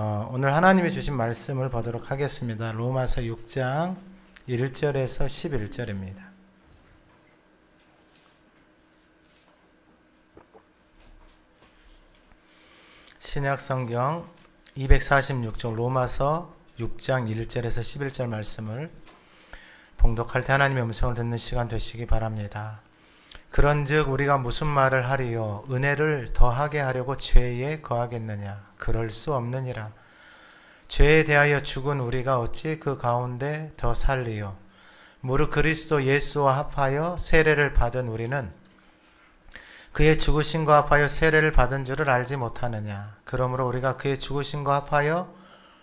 오늘 하나님이 주신 말씀을 보도록 하겠습니다. 로마서 6장 1절에서 11절입니다. 신약성경 246쪽 로마서 6장 1절에서 11절 말씀을 봉독할 때 하나님의 음성을 듣는 시간 되시기 바랍니다. 그런즉 우리가 무슨 말을 하리요? 은혜를 더하게 하려고 죄에 거하겠느냐? 그럴 수 없느니라. 죄에 대하여 죽은 우리가 어찌 그 가운데 더 살리요? 무릇 그리스도 예수와 합하여 세례를 받은 우리는 그의 죽으심과 합하여 세례를 받은 줄을 알지 못하느냐? 그러므로 우리가 그의 죽으심과 합하여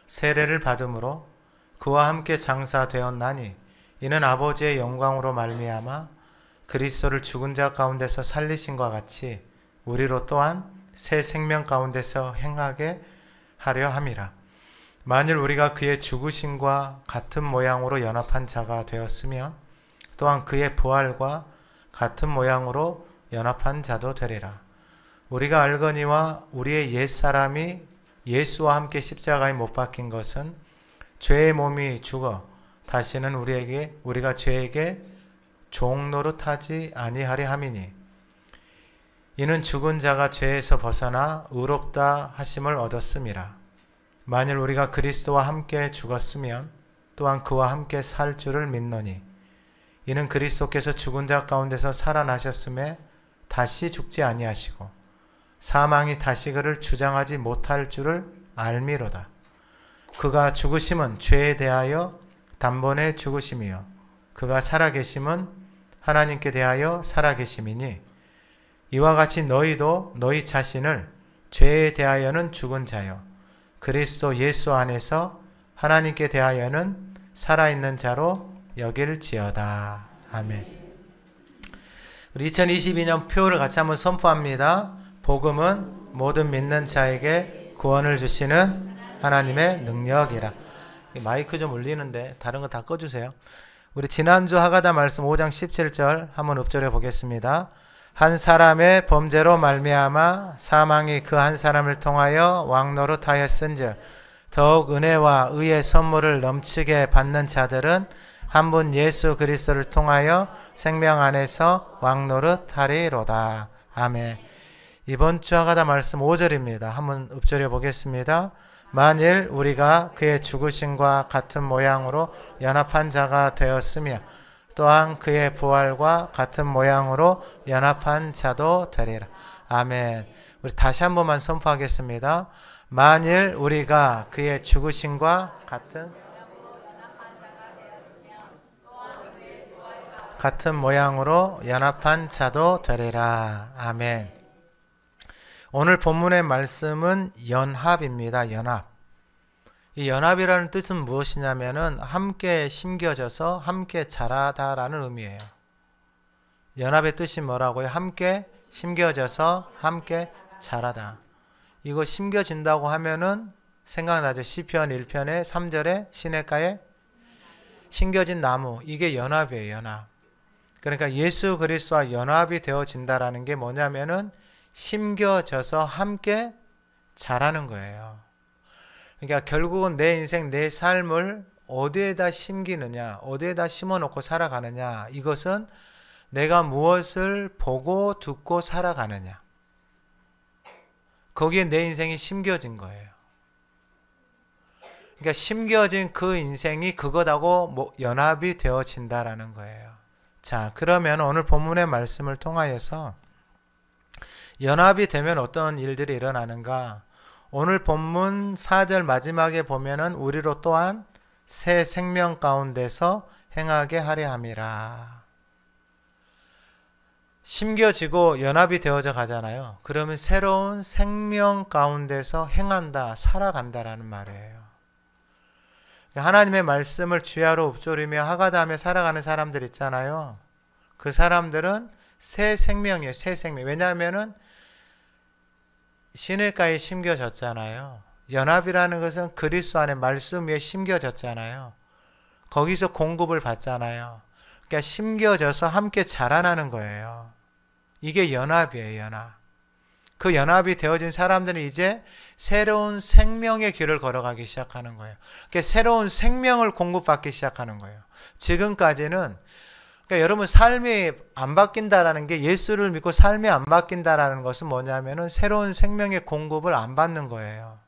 세례를 받음으로 그와 함께 장사되었나니 이는 아버지의 영광으로 말미암아 그리스도를 죽은 자 가운데서 살리신과 같이 우리로 또한 새 생명 가운데서 행하게 하려 함이라. 만일 우리가 그의 죽으심과 같은 모양으로 연합한 자가 되었으면 또한 그의 부활과 같은 모양으로 연합한 자도 되리라. 우리가 알거니와 우리의 옛사람이 예수와 함께 십자가에 못 박힌 것은 죄의 몸이 죽어 다시는 우리가 죄에게 종노릇하지 아니하려 함이니 이는 죽은 자가 죄에서 벗어나 의롭다 하심을 얻었음이라. 만일 우리가 그리스도와 함께 죽었으면 또한 그와 함께 살 줄을 믿노니 이는 그리스도께서 죽은 자 가운데서 살아나셨음에 다시 죽지 아니하시고 사망이 다시 그를 주장하지 못할 줄을 알미로다. 그가 죽으심은 죄에 대하여 단번에 죽으심이요 그가 살아계심은 하나님께 대하여 살아계심이니 이와 같이 너희도 너희 자신을 죄에 대하여는 죽은 자요 그리스도 예수 안에서 하나님께 대하여는 살아있는 자로 여길지어다. 아멘. 우리 2022년 표를 같이 한번 선포합니다. 복음은 모든 믿는 자에게 구원을 주시는 하나님의 능력이라. 마이크 좀 울리는데 다른 거 다 꺼주세요. 우리 지난주 하가다 말씀 5장 17절 한번 읊조려 보겠습니다. 한 사람의 범죄로 말미암아 사망이 그 한 사람을 통하여 왕노릇하였은즉 더욱 은혜와 의의 선물을 넘치게 받는 자들은 한 분 예수 그리스도를 통하여 생명 안에서 왕노릇하리로다. 아멘. 이번 주 하가다 말씀 5절입니다. 한번 읊조려 보겠습니다. 만일 우리가 그의 죽으심과 같은 모양으로 연합한 자가 되었으며 또한 그의 부활과 같은 모양으로 연합한 자도 되리라. 아멘. 우리 다시 한 번만 선포하겠습니다. 만일 우리가 그의 죽으심과 같은 모양으로 연합한 자도 되리라. 아멘. 오늘 본문의 말씀은 연합입니다. 연합. 이 연합이라는 뜻은 무엇이냐면은 함께 심겨져서 함께 자라다라는 의미예요. 연합의 뜻이 뭐라고요? 함께 심겨져서 함께 자라다. 이거 심겨진다고 하면은 생각나죠? 시편 1편의 3절에 시냇가에 심겨진 나무. 이게 연합이에요. 연합. 그러니까 예수 그리스도와 연합이 되어진다라는 게 뭐냐면은 심겨져서 함께 자라는 거예요. 그러니까 결국은 내 인생, 내 삶을 어디에다 심기느냐, 어디에다 심어놓고 살아가느냐, 이것은 내가 무엇을 보고 듣고 살아가느냐, 거기에 내 인생이 심겨진 거예요. 그러니까 심겨진 그 인생이 그것하고 연합이 되어진다라는 거예요. 자, 그러면 오늘 본문의 말씀을 통하여서 연합이 되면 어떤 일들이 일어나는가? 오늘 본문 4절 마지막에 보면은 우리로 또한 새 생명 가운데서 행하게 하려 함이라. 심겨지고 연합이 되어져 가잖아요. 그러면 새로운 생명 가운데서 행한다, 살아간다라는 말이에요. 하나님의 말씀을 주야로 읊조리며 하가다하며 살아가는 사람들 있잖아요. 그 사람들은 새 생명이에요. 새 생명. 왜냐하면은 시냇가에 심겨졌잖아요. 연합이라는 것은 그리스도 안에 말씀 위에 심겨졌잖아요. 거기서 공급을 받잖아요. 그러니까 심겨져서 함께 자라나는 거예요. 이게 연합이에요. 연합. 그 연합이 되어진 사람들은 이제 새로운 생명의 길을 걸어가기 시작하는 거예요. 그러니까 새로운 생명을 공급받기 시작하는 거예요. 지금까지는 그러니까 여러분 삶이 안 바뀐다라는 게 예수를 믿고 삶이 안 바뀐다라는 것은 뭐냐면은 새로운 생명의 공급을 안 받는 거예요.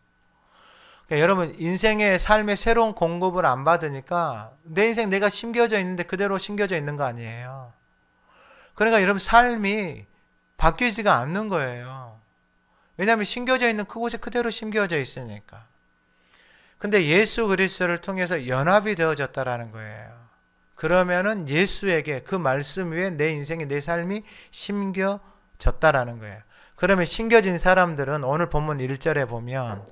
그러니까 여러분 인생의 삶의 새로운 공급을 안 받으니까 내 인생 내가 심겨져 있는데 그대로 심겨져 있는 거 아니에요. 그러니까 여러분 삶이 바뀌지가 않는 거예요. 왜냐하면 심겨져 있는 그곳에 그대로 심겨져 있으니까. 근데 예수 그리스도를 통해서 연합이 되어졌다라는 거예요. 그러면은 예수에게 그 말씀 위에 내 인생이 내 삶이 심겨졌다라는 거예요. 그러면 심겨진 사람들은 오늘 본문 1절에 보면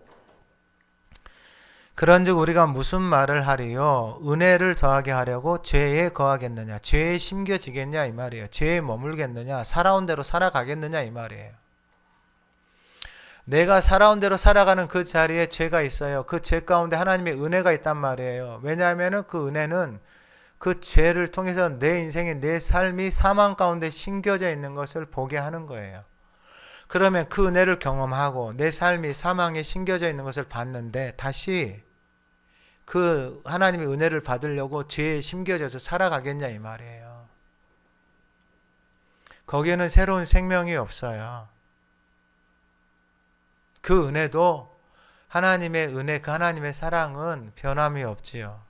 그런즉 우리가 무슨 말을 하리요? 은혜를 더하게 하려고 죄에 거하겠느냐? 죄에 심겨지겠냐? 이 말이에요. 죄에 머물겠느냐? 살아온 대로 살아가겠느냐? 이 말이에요. 내가 살아온 대로 살아가는 그 자리에 죄가 있어요. 그 죄 가운데 하나님의 은혜가 있단 말이에요. 왜냐하면 그 은혜는 그 죄를 통해서 내 인생의 내 삶이 사망 가운데 심겨져 있는 것을 보게 하는 거예요. 그러면 그 은혜를 경험하고 내 삶이 사망에 심겨져 있는 것을 봤는데 다시 그 하나님의 은혜를 받으려고 죄에 심겨져서 살아가겠냐 이 말이에요. 거기에는 새로운 생명이 없어요. 그 은혜도 하나님의 은혜, 그 하나님의 사랑은 변함이 없지요.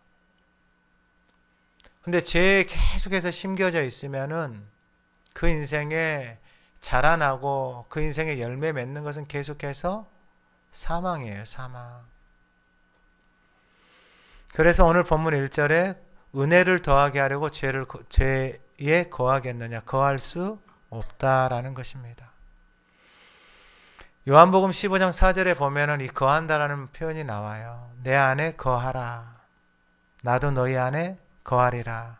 근데 죄에 계속해서 심겨져 있으면은 그 인생에 자라나고 그 인생에 열매 맺는 것은 계속해서 사망이에요. 사망. 그래서 오늘 본문 1절에 은혜를 더하게 하려고 죄에 거하겠느냐? 거할 수 없다라는 것입니다. 요한복음 15장 4절에 보면은 이 거한다라는 표현이 나와요. 내 안에 거하라. 나도 너희 안에 거하리라.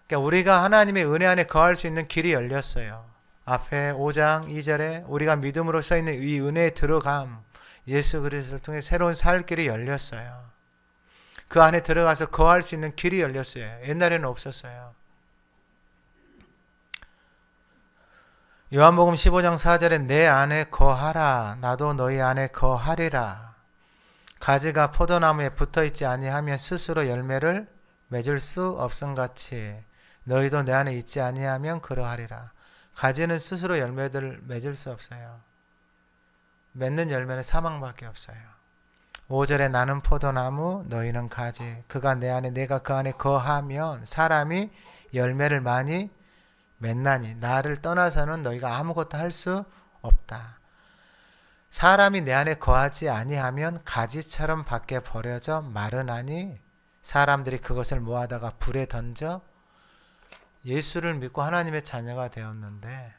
그러니까 우리가 하나님의 은혜 안에 거할 수 있는 길이 열렸어요. 앞에 5장 2절에 우리가 믿음으로 써 있는 이 은혜에 들어감, 예수 그리스도를 통해 새로운 살 길이 열렸어요. 그 안에 들어가서 거할 수 있는 길이 열렸어요. 옛날에는 없었어요. 요한복음 15장 4절에 내 안에 거하라. 나도 너희 안에 거하리라. 가지가 포도나무에 붙어있지 아니하면 스스로 열매를 맺을 수 없음같이 너희도 내 안에 있지 아니하면 그러하리라. 가지는 스스로 열매들을 맺을 수 없어요. 맺는 열매는 사망밖에 없어요. 5절에 나는 포도나무 너희는 가지. 그가 내 안에 내가 그 안에 거하면 사람이 열매를 많이 맺나니 나를 떠나서는 너희가 아무것도 할 수 없다. 사람이 내 안에 거하지 아니하면 가지처럼 밖에 버려져 마르나니 사람들이 그것을 모아다가 불에 던져. 예수를 믿고 하나님의 자녀가 되었는데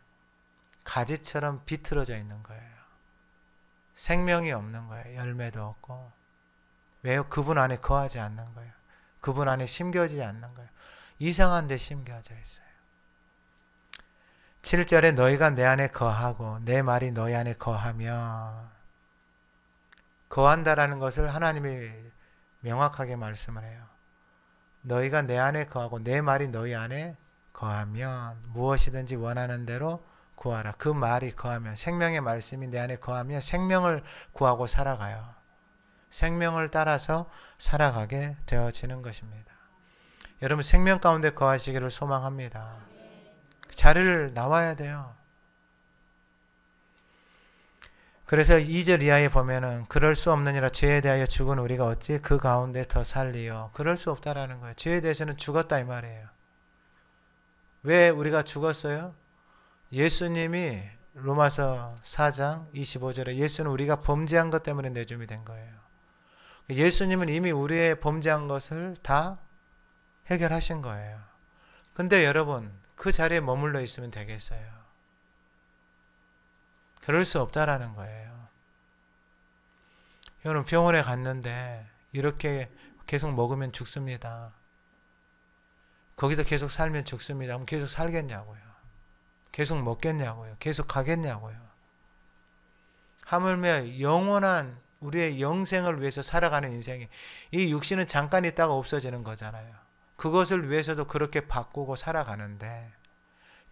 가지처럼 비틀어져 있는 거예요. 생명이 없는 거예요. 열매도 없고. 왜요? 그분 안에 거하지 않는 거예요. 그분 안에 심겨지지 않는 거예요. 이상한 데 심겨져 있어요. 7절에 너희가 내 안에 거하고 내 말이 너희 안에 거하면, 거한다라는 것을 하나님이 명확하게 말씀을 해요. 너희가 내 안에 거하고 내 말이 너희 안에 거하면 무엇이든지 원하는 대로 구하라. 그 말이 거하면, 생명의 말씀이 내 안에 거하면 생명을 구하고 살아가요. 생명을 따라서 살아가게 되어지는 것입니다. 여러분 생명 가운데 거하시기를 소망합니다. 자리를 나와야 돼요. 그래서 2절 이하에 보면은 그럴 수 없느니라. 죄에 대하여 죽은 우리가 어찌 그 가운데 더 살리요. 그럴 수 없다라는 거예요. 죄에 대해서는 죽었다 이 말이에요. 왜 우리가 죽었어요? 예수님이 로마서 4장 25절에 예수는 우리가 범죄한 것 때문에 내줌이 된 거예요. 예수님은 이미 우리의 범죄한 것을 다 해결하신 거예요. 근데 여러분 그 자리에 머물러 있으면 되겠어요? 그럴 수 없다라는 거예요. 여러분 병원에 갔는데 이렇게 계속 먹으면 죽습니다. 거기서 계속 살면 죽습니다. 그럼 계속 살겠냐고요? 계속 먹겠냐고요? 계속 가겠냐고요? 하물며 영원한 우리의 영생을 위해서 살아가는 인생이, 이 육신은 잠깐 있다가 없어지는 거잖아요. 그것을 위해서도 그렇게 바꾸고 살아가는데,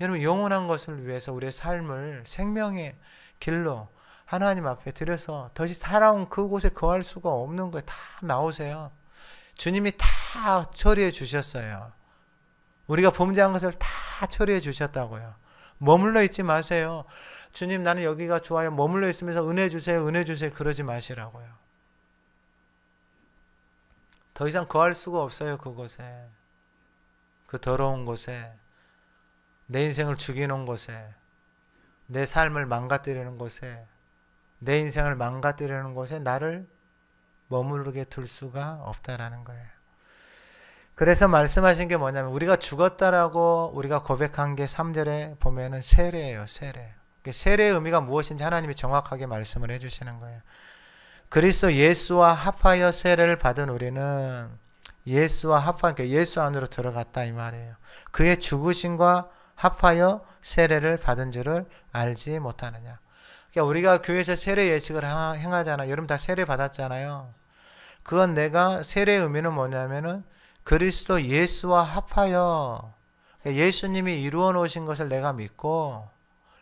여러분 영원한 것을 위해서 우리의 삶을 생명의 길로 하나님 앞에 들여서 더 이상 살아온 그곳에 거할 수가 없는 거예요. 다 나오세요. 주님이 다 처리해 주셨어요. 우리가 범죄한 것을 다 처리해 주셨다고요. 머물러 있지 마세요. 주님 나는 여기가 좋아요. 머물러 있으면서 은혜 주세요. 은혜 주세요. 그러지 마시라고요. 더 이상 거할 수가 없어요. 그곳에. 그 더러운 곳에. 내 인생을 죽이는 곳에. 내 삶을 망가뜨리는 곳에. 내 인생을 망가뜨리는 곳에 나를 머무르게 둘 수가 없다라는 거예요. 그래서 말씀하신 게 뭐냐면 우리가 죽었다라고 우리가 고백한 게 3절에 보면은 세례예요. 세례. 세례의 의미가 무엇인지 하나님이 정확하게 말씀을 해주시는 거예요. 그리스도 예수와 합하여 세례를 받은 우리는 예수와 합하여 예수 안으로 들어갔다 이 말이에요. 그의 죽으심과 합하여 세례를 받은 줄을 알지 못하느냐. 그러니까 우리가 교회에서 세례 예식을 행하잖아요. 여러분 다 세례 받았잖아요. 그건 내가 세례의 의미는 뭐냐면은 그리스도 예수와 합하여 그러니까 예수님이 이루어 놓으신 것을 내가 믿고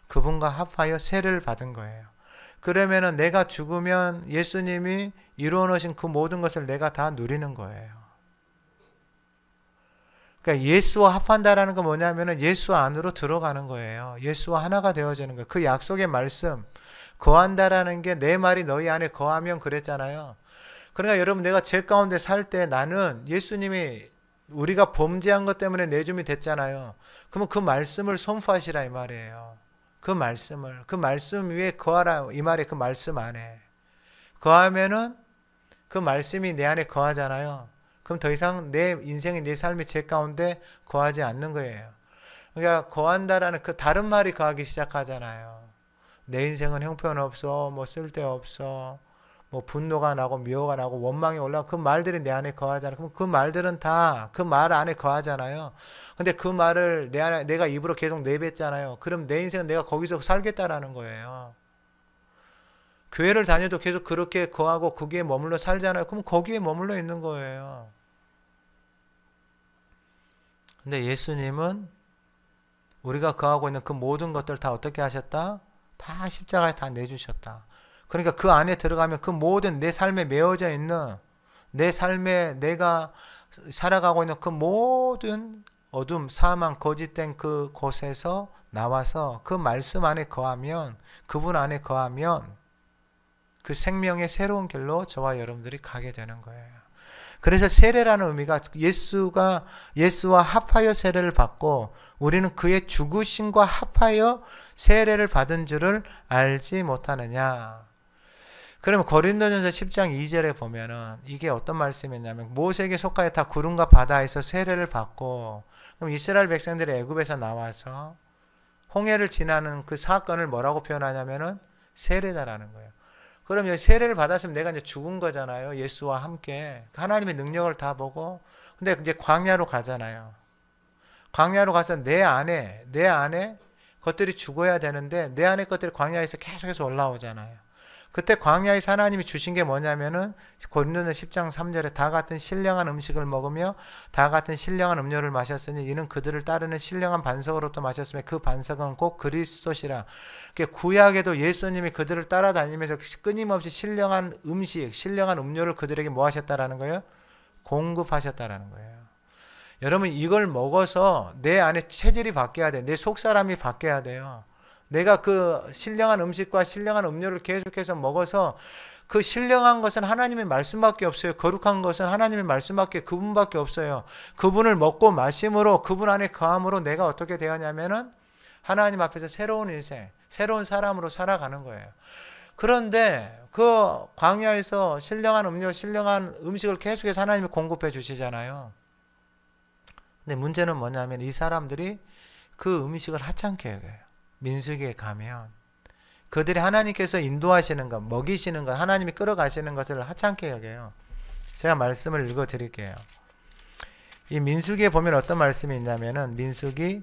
그분과 합하여 세례를 받은 거예요. 그러면은 내가 죽으면 예수님이 이루어 놓으신 그 모든 것을 내가 다 누리는 거예요. 그러니까 예수와 합한다라는 건 뭐냐면은 예수 안으로 들어가는 거예요. 예수와 하나가 되어지는 거예요. 그 약속의 말씀 거한다라는 게 내 말이 너희 안에 거하면 그랬잖아요. 그러니까 여러분 내가 죄 가운데 살 때 나는 예수님이 우리가 범죄한 것 때문에 내줌이 됐잖아요. 그러면 그 말씀을 선포하시라 이 말이에요. 그 말씀 위에 거하라 이 말에 그 말씀 안에 거하면은 그 말씀이 내 안에 거하잖아요. 그럼 더 이상 내 인생이 내 삶이 죄 가운데 거하지 않는 거예요. 그러니까 거한다라는 그 다른 말이 거하기 시작하잖아요. 내 인생은 형편없어, 뭐 쓸데없어, 뭐 분노가 나고 미워가 나고 원망이 올라오고 그 말들이 내 안에 거하잖아요. 그럼 그 말들은 다 그 말 안에 거하잖아요. 근데 그 말을 내 안에 내가 입으로 계속 내뱉잖아요. 그럼 내 인생은 내가 거기서 살겠다라는 거예요. 교회를 다녀도 계속 그렇게 거하고 거기에 머물러 살잖아요. 그럼 거기에 머물러 있는 거예요. 근데 예수님은 우리가 거하고 있는 그 모든 것들 다 어떻게 하셨다? 다 십자가에 다 내주셨다. 그러니까 그 안에 들어가면 그 모든 내 삶에 메어져 있는 내 삶에 내가 살아가고 있는 그 모든 어둠, 사망, 거짓된 그 곳에서 나와서 그 말씀 안에 거하면 그분 안에 거하면 그 생명의 새로운 길로 저와 여러분들이 가게 되는 거예요. 그래서 세례라는 의미가 예수와 합하여 세례를 받고 우리는 그의 죽으심과 합하여 세례를 받은 줄을 알지 못하느냐. 그러면 고린도전서 10장 2절에 보면은 이게 어떤 말씀이냐면 모세에게 속하여 다 구름과 바다에서 세례를 받고 그럼 이스라엘 백성들이 애굽에서 나와서 홍해를 지나는 그 사건을 뭐라고 표현하냐면은 세례다라는 거예요. 그럼 세례를 받았으면 내가 이제 죽은 거잖아요. 예수와 함께 하나님의 능력을 다 보고 근데 이제 광야로 가잖아요. 광야로 가서 내 안에 것들이 죽어야 되는데 내 안에 것들이 광야에서 계속해서 올라오잖아요. 그때 광야에서 하나님이 주신 게 뭐냐면은 고린도전서 10장 3절에 다 같은 신령한 음식을 먹으며 다 같은 신령한 음료를 마셨으니 이는 그들을 따르는 신령한 반석으로부터 마셨으며 그 반석은 곧 그리스도시라. 구약에도 예수님이 그들을 따라다니면서 끊임없이 신령한 음식, 신령한 음료를 그들에게 뭐 하셨다라는 거예요? 공급하셨다라는 거예요. 여러분 이걸 먹어서 내 안에 체질이 바뀌어야 돼. 내 속사람이 바뀌어야 돼요. 내가 그 신령한 음식과 신령한 음료를 계속해서 먹어서 그 신령한 것은 하나님의 말씀밖에 없어요. 거룩한 것은 하나님의 말씀밖에 그분밖에 없어요. 그분을 먹고 마심으로 그분 안에 거함으로 내가 어떻게 되었냐면은 하나님 앞에서 새로운 인생, 새로운 사람으로 살아가는 거예요. 그런데 그 광야에서 신령한 음료, 신령한 음식을 계속해서 하나님이 공급해 주시잖아요. 근데 문제는 뭐냐면 이 사람들이 그 음식을 하찮게 여겨요. 민수기에 가면 그들이 하나님께서 인도하시는 것, 먹이시는 것, 하나님이 끌어가시는 것을 하찮게 여겨요. 제가 말씀을 읽어 드릴게요. 이 민수기에 보면 어떤 말씀이 있냐면은 민수기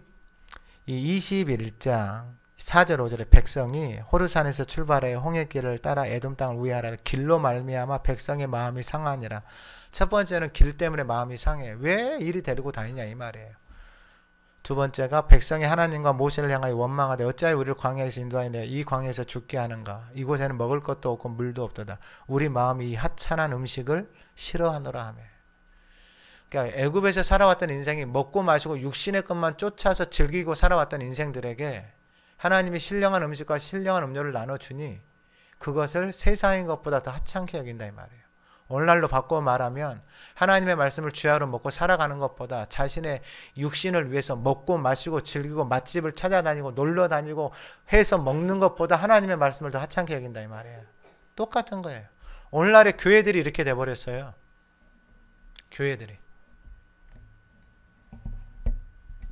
이 21장 4절 5절에 백성이 호르산에서 출발해 홍해길을 따라 에돔 땅을 우회하라. 길로 말미암아 백성의 마음이 상하니라. 첫 번째는 길 때문에 마음이 상해. 왜 이리 데리고 다니냐 이 말이에요. 두 번째가 백성이 하나님과 모세를 향하여 원망하되 어찌하여 우리를 광야에서 인도하여 이 광야에서 죽게 하는가. 이곳에는 먹을 것도 없고 물도 없도다. 우리 마음이 이 하찮은 음식을 싫어하노라 하며. 그러니까 애굽에서 살아왔던 인생이 먹고 마시고 육신의 것만 쫓아서 즐기고 살아왔던 인생들에게 하나님이 신령한 음식과 신령한 음료를 나눠주니 그것을 세상인 것보다 더 하찮게 여긴다 이 말이에요. 오늘날로 바꿔 말하면 하나님의 말씀을 주야로 먹고 살아가는 것보다 자신의 육신을 위해서 먹고 마시고 즐기고 맛집을 찾아다니고 놀러 다니고 해서 먹는 것보다 하나님의 말씀을 더 하찮게 여긴다 이 말이에요. 똑같은 거예요. 오늘날의 교회들이 이렇게 돼버렸어요. 교회들이.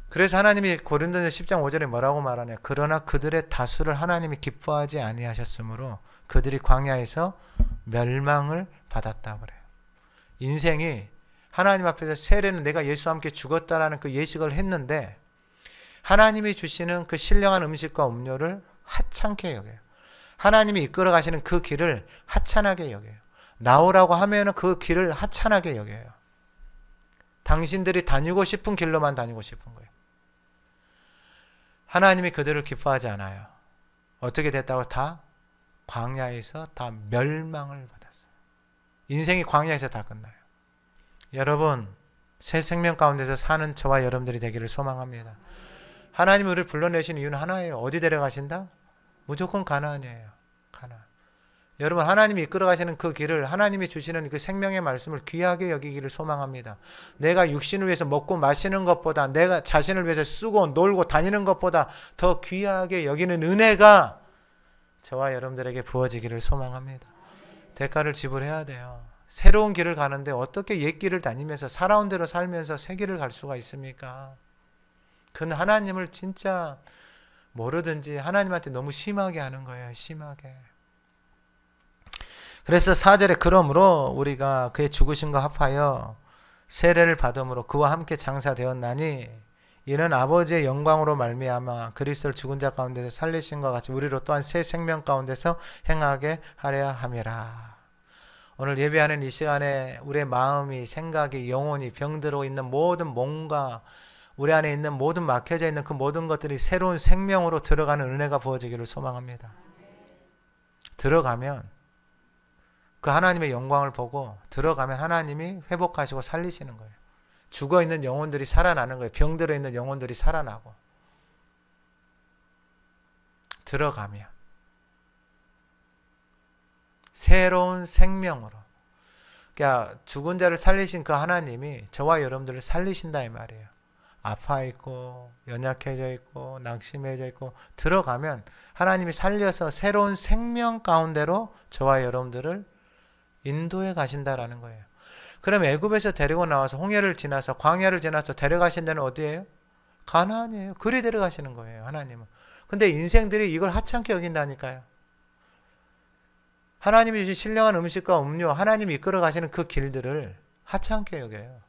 그래서 하나님이 고린도전서 10장 5절에 뭐라고 말하냐. 그러나 그들의 다수를 하나님이 기뻐하지 아니하셨으므로 그들이 광야에서 멸망을 받았다고 그래요. 인생이 하나님 앞에서 세례는 내가 예수와 함께 죽었다라는 그 예식을 했는데 하나님이 주시는 그 신령한 음식과 음료를 하찮게 여겨요. 하나님이 이끌어 가시는 그 길을 하찮게 여겨요. 나오라고 하면은 그 길을 하찮게 여겨요. 당신들이 다니고 싶은 길로만 다니고 싶은 거예요. 하나님이 그들을 기뻐하지 않아요. 어떻게 됐다고? 다 광야에서 다 멸망을 받았어요. 인생이 광야에서 다 끝나요. 여러분, 새 생명 가운데서 사는 저와 여러분들이 되기를 소망합니다. 하나님이 우리를 불러내신 이유는 하나예요. 어디 데려가신다? 무조건 가나안이에요. 가나안. 여러분, 하나님이 이끌어 가시는 그 길을 하나님이 주시는 그 생명의 말씀을 귀하게 여기기를 소망합니다. 내가 육신을 위해서 먹고 마시는 것보다 내가 자신을 위해서 쓰고 놀고 다니는 것보다 더 귀하게 여기는 은혜가 저와 여러분들에게 부어지기를 소망합니다. 대가를 지불해야 돼요. 새로운 길을 가는데 어떻게 옛 길을 다니면서 살아온 대로 살면서 새 길을 갈 수가 있습니까? 그는 하나님을 진짜 모르든지 하나님한테 너무 심하게 하는 거예요. 심하게. 그래서 4절에 그러므로 우리가 그의 죽으심과 합하여 세례를 받음으로 그와 함께 장사되었나니 이는 아버지의 영광으로 말미암아 그리스도를 죽은 자 가운데서 살리신과 같이 우리로 또한 새 생명 가운데서 행하게 하려 함이라. 오늘 예배하는 이 시간에 우리의 마음이, 생각이, 영혼이 병들어 있는 모든 몸과 우리 안에 있는 모든 막혀져 있는 그 모든 것들이 새로운 생명으로 들어가는 은혜가 부어지기를 소망합니다. 들어가면 그 하나님의 영광을 보고 들어가면 하나님이 회복하시고 살리시는 거예요. 죽어있는 영혼들이 살아나는 거예요. 병들어 있는 영혼들이 살아나고. 들어가면 새로운 생명으로. 그러니까 죽은 자를 살리신 그 하나님이 저와 여러분들을 살리신다 이 말이에요. 아파 있고 연약해져 있고 낙심해져 있고 들어가면 하나님이 살려서 새로운 생명 가운데로 저와 여러분들을 인도해 가신다라는 거예요. 그럼 애굽에서 데리고 나와서 홍해를 지나서 광야를 지나서 데려가신 데는 어디예요? 가나안이에요. 그리 데려가시는 거예요. 하나님은. 근데 인생들이 이걸 하찮게 여긴다니까요. 하나님이 주신 신령한 음식과 음료, 하나님이 이끌어 가시는 그 길들을 하찮게 여겨요.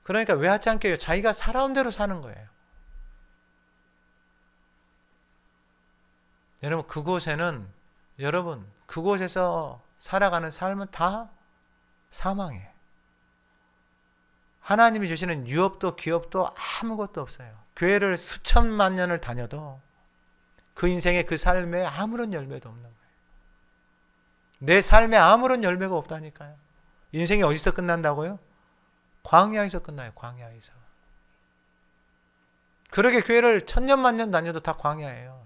그러니까 왜 하찮게 여겨요? 자기가 살아온 대로 사는 거예요. 여러분 그곳에서 살아가는 삶은 다 사망이에요. 하나님이 주시는 유업도 기업도 아무것도 없어요. 교회를 수천만 년을 다녀도 그 인생의 그 삶에 아무런 열매도 없는 거예요. 내 삶에 아무런 열매가 없다니까요. 인생이 어디서 끝난다고요? 광야에서 끝나요. 광야에서. 그렇게 교회를 천년만 년 다녀도 다 광야예요.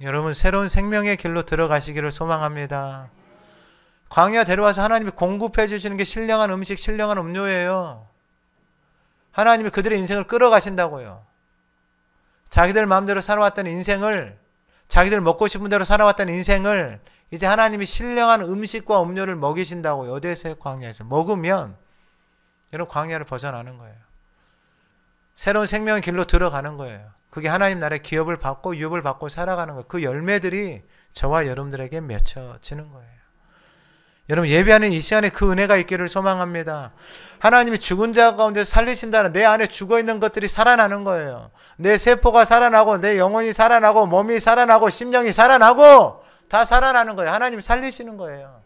여러분 새로운 생명의 길로 들어가시기를 소망합니다. 광야 데려와서 하나님이 공급해 주시는 게 신령한 음식, 신령한 음료예요. 하나님이 그들의 인생을 끌어가신다고요. 자기들 마음대로 살아왔던 인생을, 자기들 먹고 싶은 대로 살아왔던 인생을 이제 하나님이 신령한 음식과 음료를 먹이신다고요. 어디에서요? 광야에서. 먹으면 여러분 광야를 벗어나는 거예요. 새로운 생명의 길로 들어가는 거예요. 그게 하나님 나라의 기업을 받고 유업을 받고 살아가는 거예요. 그 열매들이 저와 여러분들에게 맺혀지는 거예요. 여러분 예배하는 이 시간에 그 은혜가 있기를 소망합니다. 하나님이 죽은 자 가운데 살리신다는 내 안에 죽어있는 것들이 살아나는 거예요. 내 세포가 살아나고 내 영혼이 살아나고 몸이 살아나고 심령이 살아나고 다 살아나는 거예요. 하나님이 살리시는 거예요.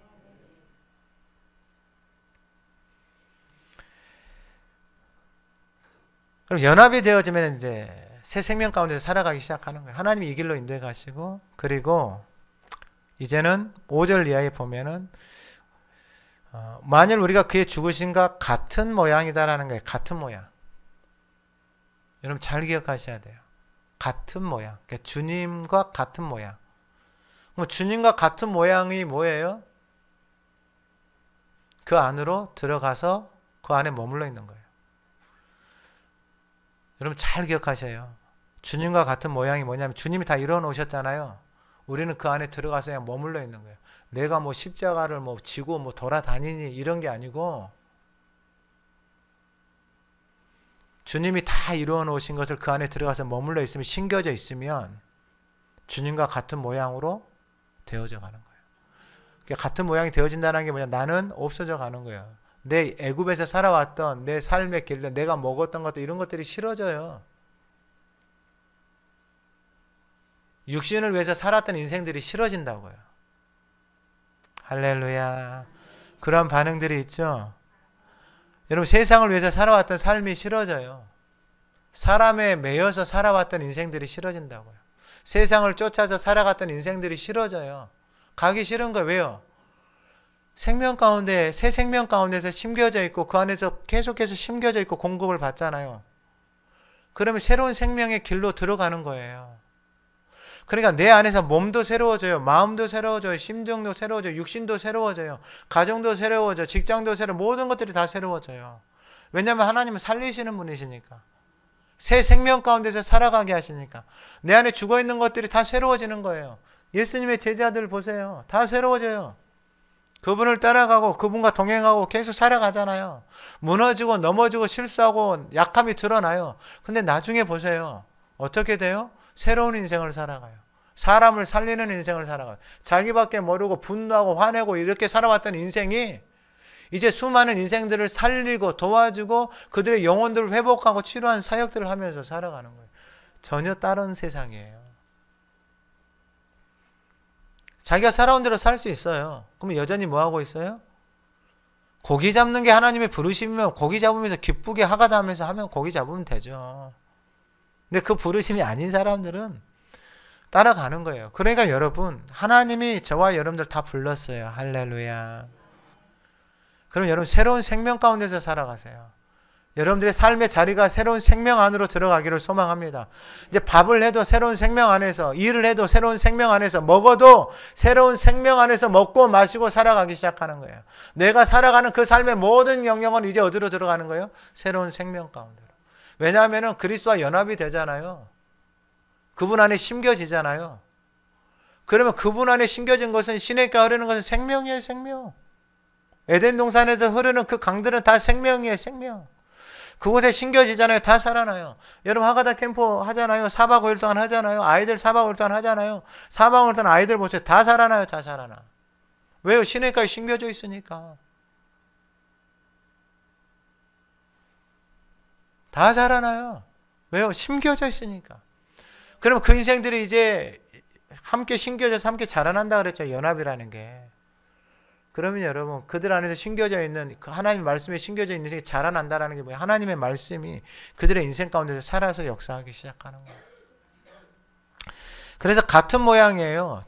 그럼 연합이 되어지면 이제 새 생명 가운데서 살아가기 시작하는 거예요. 하나님이 이 길로 인도해 가시고, 그리고 이제는 5절 이하에 보면은 만일 우리가 그의 죽으심과 같은 모양이다라는 거예요. 같은 모양. 여러분 잘 기억하셔야 돼요. 같은 모양. 그러니까 주님과 같은 모양. 그럼 주님과 같은 모양이 뭐예요? 그 안으로 들어가서 그 안에 머물러 있는 거예요. 여러분 잘 기억하셔요. 주님과 같은 모양이 뭐냐면 주님이 다 이뤄 놓으셨잖아요. 우리는 그 안에 들어가서 그냥 머물러 있는 거예요. 내가 뭐 십자가를 뭐 지고 뭐 돌아다니니 이런 게 아니고 주님이 다 이루어 놓으신 것을 그 안에 들어가서 머물러 있으면, 심겨져 있으면 주님과 같은 모양으로 되어져 가는 거예요. 그러니까 같은 모양이 되어진다는 게 뭐냐? 나는 없어져 가는 거예요. 내 애굽에서 살아왔던 내 삶의 길들, 내가 먹었던 것들, 이런 것들이 싫어져요. 육신을 위해서 살았던 인생들이 싫어진다고요. 할렐루야. 그런 반응들이 있죠. 여러분 세상을 위해서 살아왔던 삶이 싫어져요. 사람에 매여서 살아왔던 인생들이 싫어진다고요. 세상을 쫓아서 살아갔던 인생들이 싫어져요. 가기 싫은 거예요. 왜요? 생명 가운데, 새 생명 가운데서 심겨져 있고 그 안에서 계속해서 심겨져 있고 공급을 받잖아요. 그러면 새로운 생명의 길로 들어가는 거예요. 그러니까 내 안에서 몸도 새로워져요. 마음도 새로워져요. 심정도 새로워져요. 육신도 새로워져요. 가정도 새로워져요. 직장도 새로워져요. 모든 것들이 다 새로워져요. 왜냐하면 하나님은 살리시는 분이시니까. 새 생명 가운데서 살아가게 하시니까. 내 안에 죽어있는 것들이 다 새로워지는 거예요. 예수님의 제자들 보세요. 다 새로워져요. 그분을 따라가고 그분과 동행하고 계속 살아가잖아요. 무너지고 넘어지고 실수하고 약함이 드러나요. 근데 나중에 보세요. 어떻게 돼요? 새로운 인생을 살아가요. 사람을 살리는 인생을 살아가요. 자기밖에 모르고 분노하고 화내고 이렇게 살아왔던 인생이 이제 수많은 인생들을 살리고 도와주고 그들의 영혼들을 회복하고 치료한 사역들을 하면서 살아가는 거예요. 전혀 다른 세상이에요. 자기가 살아온 대로 살 수 있어요. 그럼 여전히 뭐 하고 있어요? 고기 잡는 게 하나님의 부르심이면 고기 잡으면서 기쁘게 하가다하면서 하면 고기 잡으면 되죠. 근데 그 부르심이 아닌 사람들은 따라가는 거예요. 그러니까 여러분, 하나님이 저와 여러분들 다 불렀어요. 할렐루야. 그럼 여러분 새로운 생명 가운데서 살아가세요. 여러분들의 삶의 자리가 새로운 생명 안으로 들어가기를 소망합니다. 이제 밥을 해도 새로운 생명 안에서, 일을 해도 새로운 생명 안에서, 먹어도 새로운 생명 안에서 먹고 마시고 살아가기 시작하는 거예요. 내가 살아가는 그 삶의 모든 영역은 이제 어디로 들어가는 거예요? 새로운 생명 가운데로. 왜냐하면 그리스도와 연합이 되잖아요. 그분 안에 심겨지잖아요. 그러면 그분 안에 심겨진 것은, 시내가 흐르는 것은 생명이에요. 생명. 에덴 동산에서 흐르는 그 강들은 다 생명이에요. 생명. 그곳에 심겨지잖아요. 다 살아나요. 여러분 하가다 캠프 하잖아요. 4박 5일 동안 하잖아요. 아이들 4박 5일 동안 하잖아요. 4박 5일 동안 아이들 보세요. 다 살아나요. 다 살아나. 왜요? 시내가에 심겨져 있으니까. 다 살아나요. 왜요? 심겨져 있으니까. 그럼 그 인생들이 이제 함께 심겨져서 함께 자라난다 그랬죠. 연합이라는 게. 그러면 여러분 그들 안에서 심겨져 있는 그 하나님 말씀에 심겨져 있는 인생이 자라난다라는 게 뭐예요? 하나님의 말씀이 그들의 인생 가운데서 살아서 역사하기 시작하는 거예요. 그래서 같은 모양이에요.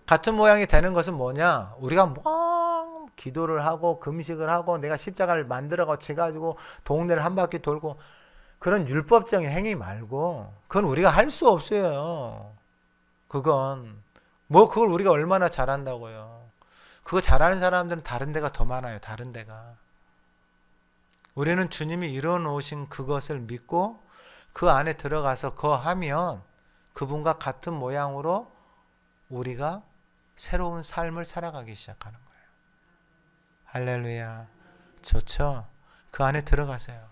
같은 모양이 되는 것은 뭐냐? 우리가 뭐 기도를 하고 금식을 하고 내가 십자가를 만들어 가지고 동네를 한 바퀴 돌고 그런 율법적인 행위 말고 그건 우리가 할 수 없어요. 그건 뭐 그걸 우리가 얼마나 잘한다고요. 그거 잘하는 사람들은 다른 데가 더 많아요. 다른 데가. 우리는 주님이 이루어 놓으신 그것을 믿고 그 안에 들어가서 거하면 그분과 같은 모양으로 우리가 새로운 삶을 살아가기 시작하는 거예요. 할렐루야. 좋죠? 그 안에 들어가세요.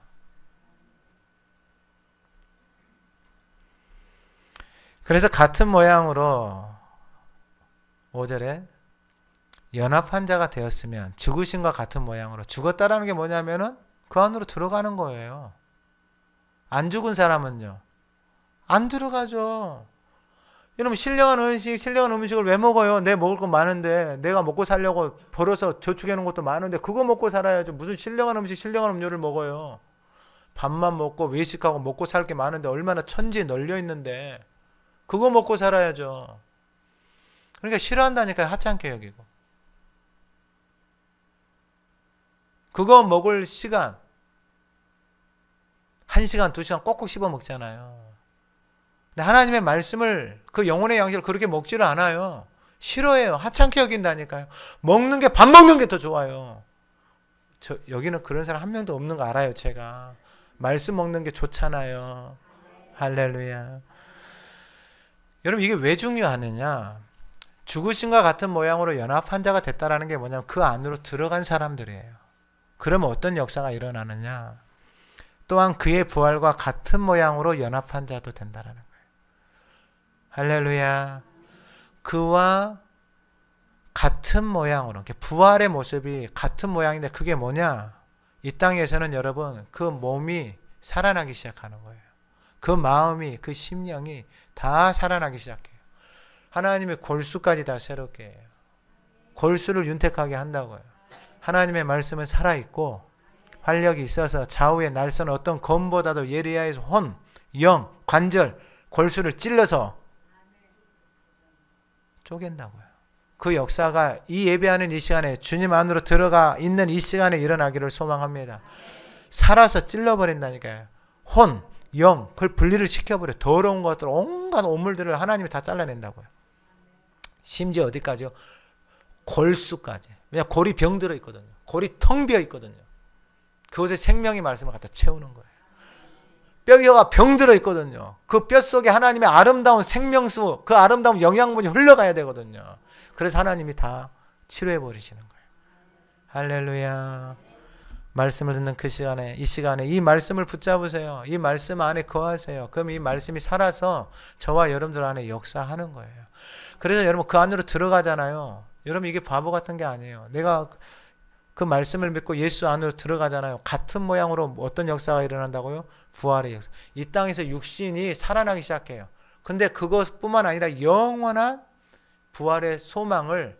그래서 같은 모양으로 5절에 연합한 자가 되었으면 죽으심과 같은 모양으로, 죽었다라는 게 뭐냐면은 그 안으로 들어가는 거예요. 안 죽은 사람은요 안 들어가죠. 여러분 신령한 음식을 왜 먹어요? 내 먹을 거 많은데, 내가 먹고 살려고 벌어서 저축해 놓은 것도 많은데 그거 먹고 살아야죠. 무슨 신령한 음식, 신령한 음료를 먹어요. 밥만 먹고 외식하고 먹고 살 게 많은데 얼마나 천지에 널려 있는데 그거 먹고 살아야죠. 그러니까 싫어한다니까요. 하찮게 여기고. 그거 먹을 시간 1시간, 2시간 꼭꼭 씹어 먹잖아요. 근데 하나님의 말씀을 그 영혼의 양식을 그렇게 먹지를 않아요. 싫어해요. 하찮게 여긴다니까요. 먹는 게 밥 먹는 게 더 좋아요. 여기는 그런 사람 한 명도 없는 거 알아요. 제가. 말씀 먹는 게 좋잖아요. 할렐루야. 여러분 이게 왜 중요하느냐. 죽으심과 같은 모양으로 연합한 자가 됐다라는 게 뭐냐면 그 안으로 들어간 사람들이에요. 그러면 어떤 역사가 일어나느냐. 또한 그의 부활과 같은 모양으로 연합한 자도 된다라는 거예요. 할렐루야. 그와 같은 모양으로, 부활의 모습이 같은 모양인데 그게 뭐냐? 이 땅에서는 여러분 그 몸이 살아나기 시작하는 거예요. 그 마음이, 그 심령이 다 살아나기 시작해요. 하나님의 골수까지 다 새롭게 해요. 골수를 윤택하게 한다고요. 하나님의 말씀은 살아있고 활력이 있어서 좌우에 날선 어떤 검보다도 예리하여서 혼, 영, 관절, 골수를 찔러서 쪼갠다고요. 그 역사가 이 예배하는 이 시간에 주님 안으로 들어가 있는 이 시간에 일어나기를 소망합니다. 살아서 찔러버린다니까요. 혼, 영, 그걸 분리를 시켜버려. 더러운 것들, 온갖 오물들을 하나님이 다 잘라낸다고요. 심지어 어디까지요? 골수까지. 왜냐하면 골이 병 들어 있거든요. 골이 텅 비어 있거든요. 그곳에 생명의 말씀을 갖다 채우는 거예요. 뼈가 병 들어 있거든요. 그 뼈 속에 하나님의 아름다운 생명수, 그 아름다운 영양분이 흘러가야 되거든요. 그래서 하나님이 다 치료해 버리시는 거예요. 할렐루야. 말씀을 듣는 그 시간에, 이 시간에 이 말씀을 붙잡으세요. 이 말씀 안에 거하세요. 그럼 이 말씀이 살아서 저와 여러분들 안에 역사하는 거예요. 그래서 여러분 그 안으로 들어가잖아요. 여러분 이게 바보 같은 게 아니에요. 내가 그 말씀을 믿고 예수 안으로 들어가잖아요. 같은 모양으로 어떤 역사가 일어난다고요? 부활의 역사. 이 땅에서 육신이 살아나기 시작해요. 근데 그것뿐만 아니라 영원한 부활의 소망을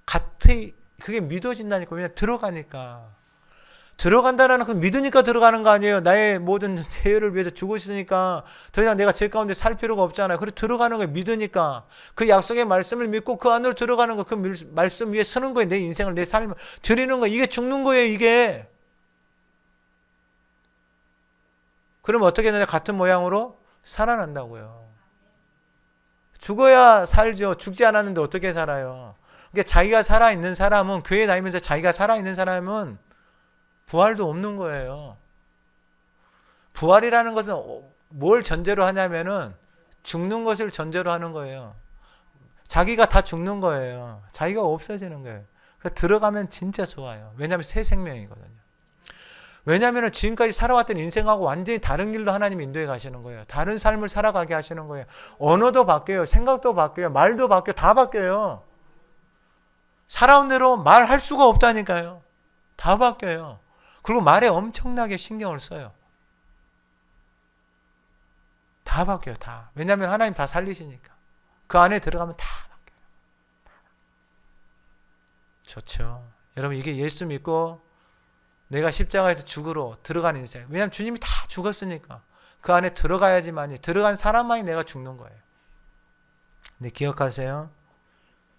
같이 그게 믿어진다니까. 왜냐 들어가니까. 들어간다는 건 믿으니까 들어가는 거 아니에요. 나의 모든 죄를 위해서 죽으시니까 더 이상 내가 죄 가운데 살 필요가 없잖아요. 그래 들어가는 거예요. 믿으니까. 그 약속의 말씀을 믿고 그 안으로 들어가는 거. 그 말씀 위에 서는 거예요. 내 인생을, 내 삶을 드리는 거예요. 이게 죽는 거예요. 이게. 그럼 어떻게 되냐? 같은 모양으로 살아난다고요. 죽어야 살죠. 죽지 않았는데 어떻게 살아요? 그러니까 자기가 살아있는 사람은, 교회 다니면서 자기가 살아있는 사람은 부활도 없는 거예요. 부활이라는 것은 뭘 전제로 하냐면은 죽는 것을 전제로 하는 거예요. 자기가 다 죽는 거예요. 자기가 없어지는 거예요. 그래서 들어가면 진짜 좋아요. 왜냐하면 새 생명이거든요. 왜냐하면 지금까지 살아왔던 인생하고 완전히 다른 길로 하나님 인도해 가시는 거예요. 다른 삶을 살아가게 하시는 거예요. 언어도 바뀌어요. 생각도 바뀌어요. 말도 바뀌어요. 다 바뀌어요. 살아온 대로 말할 수가 없다니까요. 다 바뀌어요. 그리고 말에 엄청나게 신경을 써요. 다 바뀌어요. 다. 왜냐하면 하나님 다 살리시니까. 그 안에 들어가면 다 바뀌어요. 좋죠. 여러분 이게 예수 믿고 내가 십자가에서 죽으러 들어간 인생. 왜냐하면 주님이 다 죽었으니까. 그 안에 들어가야지만이, 들어간 사람만이 내가 죽는 거예요. 근데 기억하세요.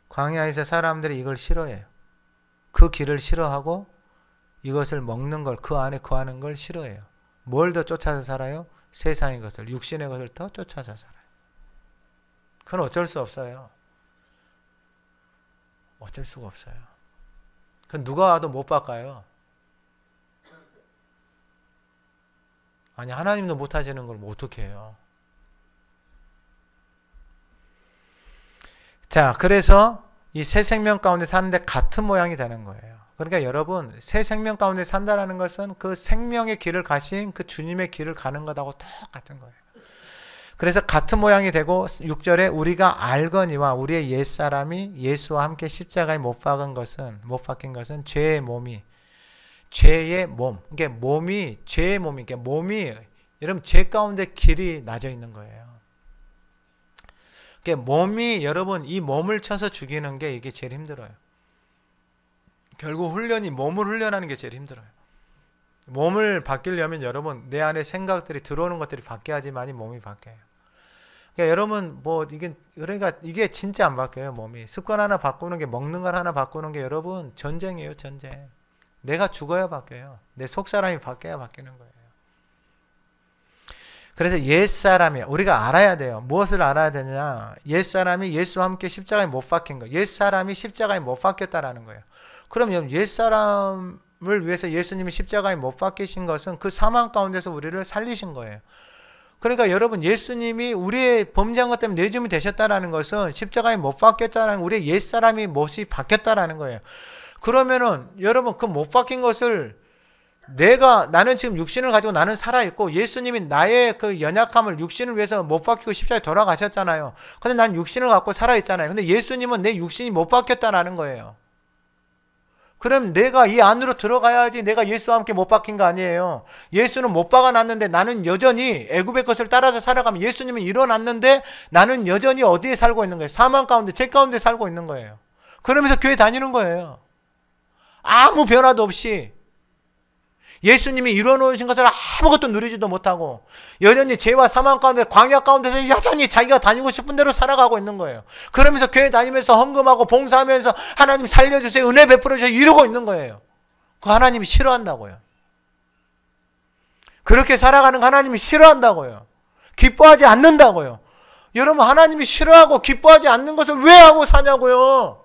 광야에서 사람들이 이걸 싫어해요. 그 길을 싫어하고 이것을 먹는 걸, 그 안에 거하는 걸 싫어해요. 뭘 더 쫓아서 살아요? 세상의 것을, 육신의 것을 더 쫓아서 살아요. 그건 어쩔 수 없어요. 어쩔 수가 없어요. 그건 누가 와도 못 바꿔요. 아니 하나님도 못 하시는 걸 뭐 어떻게 해요? 자, 그래서 이 새 생명 가운데 사는데 같은 모양이 되는 거예요. 그러니까 여러분 새 생명 가운데 산다라는 것은 그 생명의 길을 가신 그 주님의 길을 가는 것하고 똑같은 거예요. 그래서 같은 모양이 되고 6절에 우리가 알거니와 우리의 옛사람이 예수와 함께 십자가에 못 박힌 것은 죄의 몸이, 죄의 몸, 그러니까 몸이 죄의 몸이, 그러니까 몸이 여러분 죄 가운데 길이 나져 있는 거예요. 그러니까 몸이, 여러분 이 몸을 쳐서 죽이는 게 이게 제일 힘들어요. 결국 훈련이 몸을 훈련하는 게 제일 힘들어요. 몸을 바뀌려면 여러분 내 안에 생각들이 들어오는 것들이 바뀌어야지만이 몸이 바뀌어요. 그러니까 여러분 그러니까 이게 진짜 안 바뀌어요. 몸이 습관 하나 바꾸는 게, 먹는 걸 하나 바꾸는 게 여러분 전쟁이에요. 전쟁. 내가 죽어야 바뀌어요. 내 속사람이 바뀌어야 바뀌는 거예요. 그래서 옛사람이, 우리가 알아야 돼요. 무엇을 알아야 되냐? 옛사람이 예수와 함께 십자가에 못 박힌 거. 옛사람이 십자가에 못 박혔다라는 거예요. 그럼 옛사람을 위해서 예수님이 십자가에 못 박히신 것은 그 사망 가운데서 우리를 살리신 거예요. 그러니까 여러분, 예수님이 우리의 범죄한 것 때문에 내줌이 되셨다라는 것은 십자가에 못 박혔다라는, 우리의 옛사람이 못이 박혔다라는 거예요. 그러면은 여러분, 그 못 박힌 것을 나는 지금 육신을 가지고 나는 살아있고, 예수님이 나의 그 연약함을, 육신을 위해서 못 박히고 십자가에 돌아가셨잖아요. 근데 나는 육신을 갖고 살아있잖아요. 근데 예수님은 내 육신이 못 박혔다라는 거예요. 그럼 내가 이 안으로 들어가야지 내가 예수와 함께 못 박힌 거 아니에요. 예수는 못 박아놨는데 나는 여전히 애굽의 것을 따라서 살아가면, 예수님은 일어났는데 나는 여전히 어디에 살고 있는 거예요? 사망 가운데, 죄 가운데 살고 있는 거예요. 그러면서 교회 다니는 거예요. 아무 변화도 없이. 예수님이 이뤄놓으신 것을 아무것도 누리지도 못하고 여전히 죄와 사망 가운데, 광야 가운데서 여전히 자기가 다니고 싶은 대로 살아가고 있는 거예요. 그러면서 교회 다니면서 헌금하고 봉사하면서 하나님 살려주세요, 은혜 베풀어주세요 이러고 있는 거예요. 그 하나님이 싫어한다고요. 그렇게 살아가는 거 하나님이 싫어한다고요. 기뻐하지 않는다고요. 여러분, 하나님이 싫어하고 기뻐하지 않는 것을 왜 하고 사냐고요.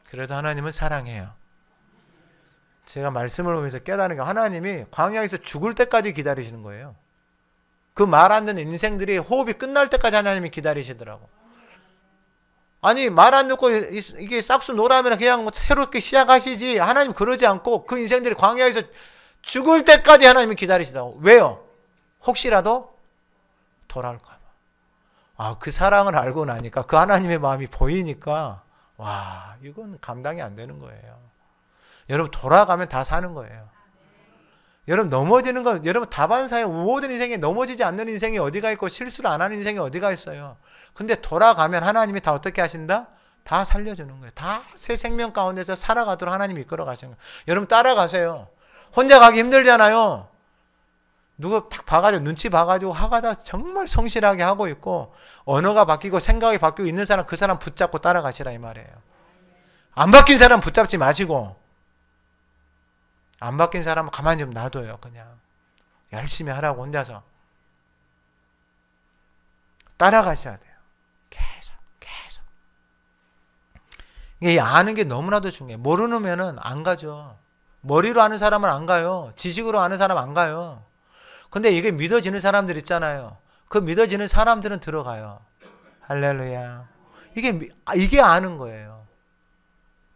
그래도 하나님은 사랑해요. 제가 말씀을 보면서 깨달은 게, 하나님이 광야에서 죽을 때까지 기다리시는 거예요. 그 말 안 듣는 인생들이 호흡이 끝날 때까지 하나님이 기다리시더라고. 아니, 말 안 듣고 이게 싹수 노라면 그냥 뭐 새롭게 시작하시지. 하나님 그러지 않고 그 인생들이 광야에서 죽을 때까지 하나님이 기다리시다고. 왜요? 혹시라도 돌아올까 봐. 그 사랑을 알고 나니까, 그 하나님의 마음이 보이니까, 와, 이건 감당이 안 되는 거예요. 여러분, 돌아가면 다 사는 거예요. 여러분, 넘어지는 거, 여러분 다반사에 모든 인생에 넘어지지 않는 인생이 어디가 있고 실수를 안 하는 인생이 어디가 있어요. 근데 돌아가면 하나님이 다 어떻게 하신다? 다 살려주는 거예요. 다 새 생명 가운데서 살아가도록 하나님이 이끌어 가시는 거예요. 여러분, 따라가세요. 혼자 가기 힘들잖아요. 누구 딱 봐가지고, 눈치 봐가지고 하가다 정말 성실하게 하고 있고, 언어가 바뀌고 생각이 바뀌고 있는 사람, 그 사람 붙잡고 따라가시라 이 말이에요. 안 바뀐 사람 붙잡지 마시고, 안 바뀐 사람은 가만히 좀 놔둬요. 그냥 열심히 하라고 혼자서 따라가셔야 돼요. 계속. 이게 아는 게 너무나도 중요해요. 모르면은 안 가죠. 머리로 아는 사람은 안 가요. 지식으로 아는 사람 안 가요. 근데 이게 믿어지는 사람들 있잖아요. 그 믿어지는 사람들은 들어가요. 할렐루야. 이게 아는 거예요.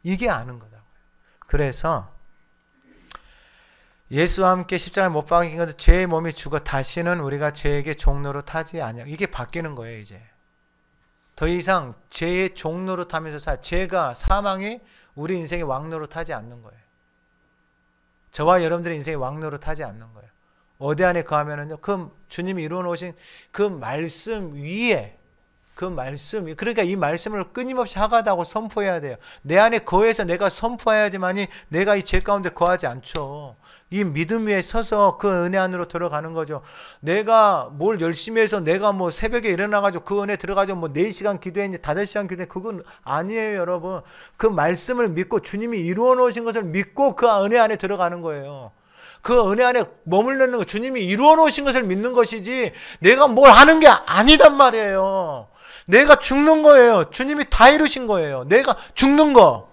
이게 아는 거다고요. 그래서 예수와 함께 십자가에 못 박힌 것은 죄의 몸이 죽어 다시는 우리가 죄에게 종노릇 타지 아니하고, 이게 바뀌는 거예요. 이제 더 이상 죄의 종노릇 하면서 죄가, 사망이 우리 인생의 왕노릇 하지 않는 거예요. 저와 여러분들의 인생의 왕노릇 하지 않는 거예요. 어디 안에 거하면은요, 그 주님이 이루어 놓으신 그 말씀 위에, 그 말씀, 그러니까 이 말씀을 끊임없이 하가다고 선포해야 돼요. 내 안에 거해서 내가 선포해야지만이 내가 이 죄 가운데 거하지 않죠. 이 믿음 위에 서서 그 은혜 안으로 들어가는 거죠. 내가 뭘 열심히 해서 내가 뭐 새벽에 일어나가지고 그 은혜 들어가지고 뭐 4시간 기도했니, 5시간 기도했니, 그건 아니에요, 여러분. 그 말씀을 믿고 주님이 이루어 놓으신 것을 믿고 그 은혜 안에 들어가는 거예요. 그 은혜 안에 머물르는 거, 주님이 이루어 놓으신 것을 믿는 것이지 내가 뭘 하는 게 아니단 말이에요. 내가 죽는 거예요. 주님이 다 이루신 거예요. 내가 죽는 거.